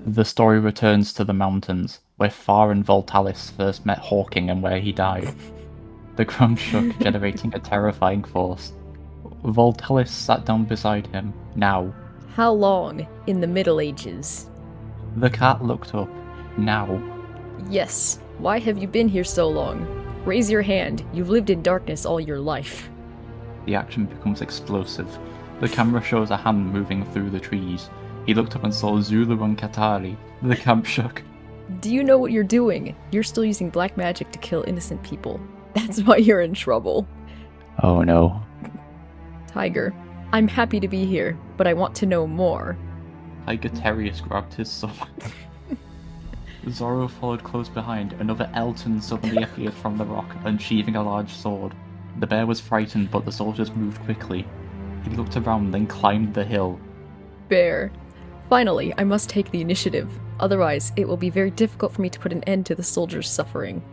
The story returns to the mountains, where Far and Voltalis first met Hawking and where he died. The ground shook, generating a terrifying force. Voltalis sat down beside him, now. How long in the Middle Ages? The cat looked up, now. Yes. Why have you been here so long? Raise your hand. You've lived in darkness all your life. The action becomes explosive. The camera shows a hand moving through the trees. He looked up and saw Zulu and Katari. The camp shook. Do you know what you're doing? You're still using black magic to kill innocent people. That's why you're in trouble. Oh no. Tiger, I'm happy to be here, but I want to know more. Tiger Terrius grabbed his sword. Zoro followed close behind. Another Elton suddenly appeared from the rock, unsheathing a large sword. The bear was frightened, but the soldiers moved quickly. He looked around, then climbed the hill. Bear. Finally, I must take the initiative. Otherwise, it will be very difficult for me to put an end to the soldiers' suffering.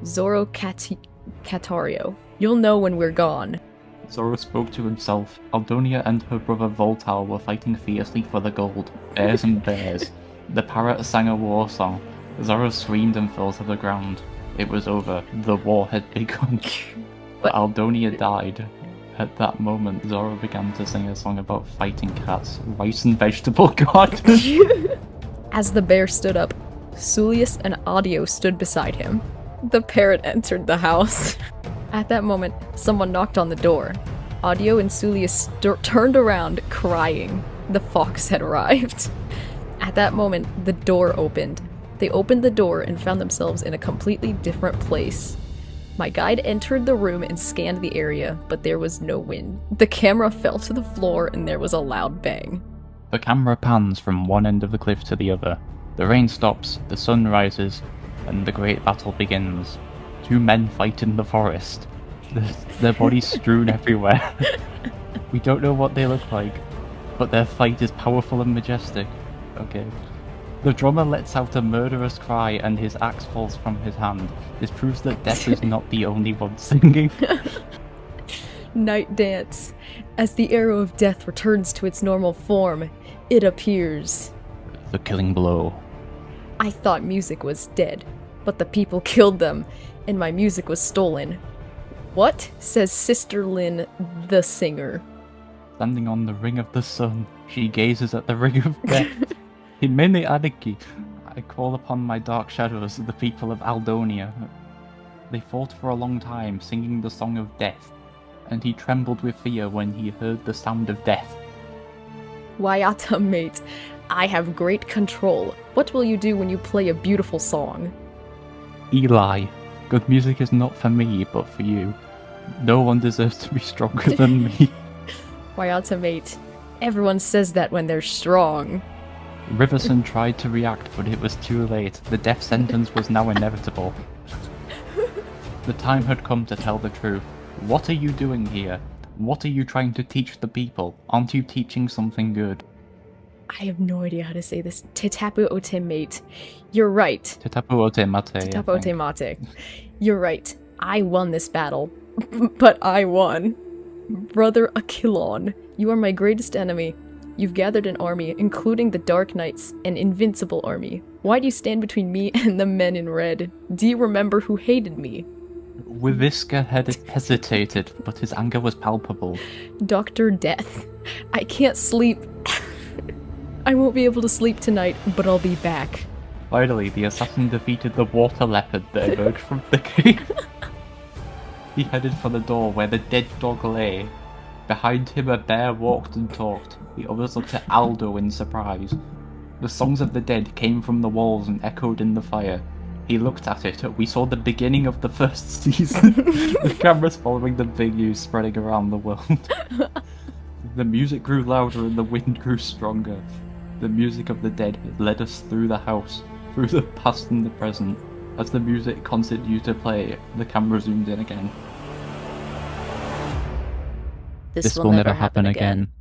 Zoro Catario. You'll know when we're gone. Zoro spoke to himself. Aldonia and her brother Voltal were fighting fiercely for the gold. Bears and bears. The parrot sang a war song. Zoro screamed and fell to the ground. It was over. The war had begun. But Aldonia died. At that moment, Zoro began to sing a song about fighting cats, rice and vegetable gardens. As the bear stood up, Sulius and Audio stood beside him. The parrot entered the house. At that moment, someone knocked on the door. Audio and Sulius turned around, crying. The fox had arrived. At that moment, the door opened. They opened the door and found themselves in a completely different place. My guide entered the room and scanned the area, but there was no wind. The camera fell to the floor and there was a loud bang. The camera pans from one end of the cliff to the other. The rain stops, the sun rises, and the great battle begins. Two men fight in the forest. Their bodies strewn everywhere. We don't know what they look like, but their fight is powerful and majestic. Okay. The drummer lets out a murderous cry and his axe falls from his hand. This proves that Death is not the only one singing. Night dance. As the arrow of death returns to its normal form, it appears. The killing blow. I thought music was dead, but the people killed them, and my music was stolen. What? Says Sister Lin, the singer. Standing on the ring of the sun, she gazes at the ring of death. In many anarchy, I call upon my dark shadows, the people of Aldonia. They fought for a long time, singing the song of death, and he trembled with fear when he heard the sound of death. Wayata, mate, I have great control. What will you do when you play a beautiful song? Eli, good music is not for me, but for you. No one deserves to be stronger than me. Wayata, mate, everyone says that when they're strong. Riverson tried to react, but it was too late. The death sentence was now inevitable. The time had come to tell the truth. What are you doing here? What are you trying to teach the people? Aren't you teaching something good? I have no idea how to say this. Tetapu ote mate. You're right. Tetapu ote mate. Tetapu ote mate. You're right. I won this battle. But I won. Brother Aquilon, you are my greatest enemy. You've gathered an army, including the Dark Knights, an invincible army. Why do you stand between me and the men in red? Do you remember who hated me? Wiviska had hesitated, but his anger was palpable. Dr. Death. I can't sleep. I won't be able to sleep tonight, but I'll be back. Finally, the assassin defeated the water leopard that emerged from the cave. He headed for the door where the dead dog lay. Behind him a bear walked and talked. The others looked at Aldo in surprise. The songs of the dead came from the walls and echoed in the fire. He looked at it. We saw the beginning of the first season. The cameras following the big news spreading around the world. The music grew louder and the wind grew stronger. The music of the dead led us through the house, through the past and the present. As the music continued to play, the camera zoomed in again. This will never happen again.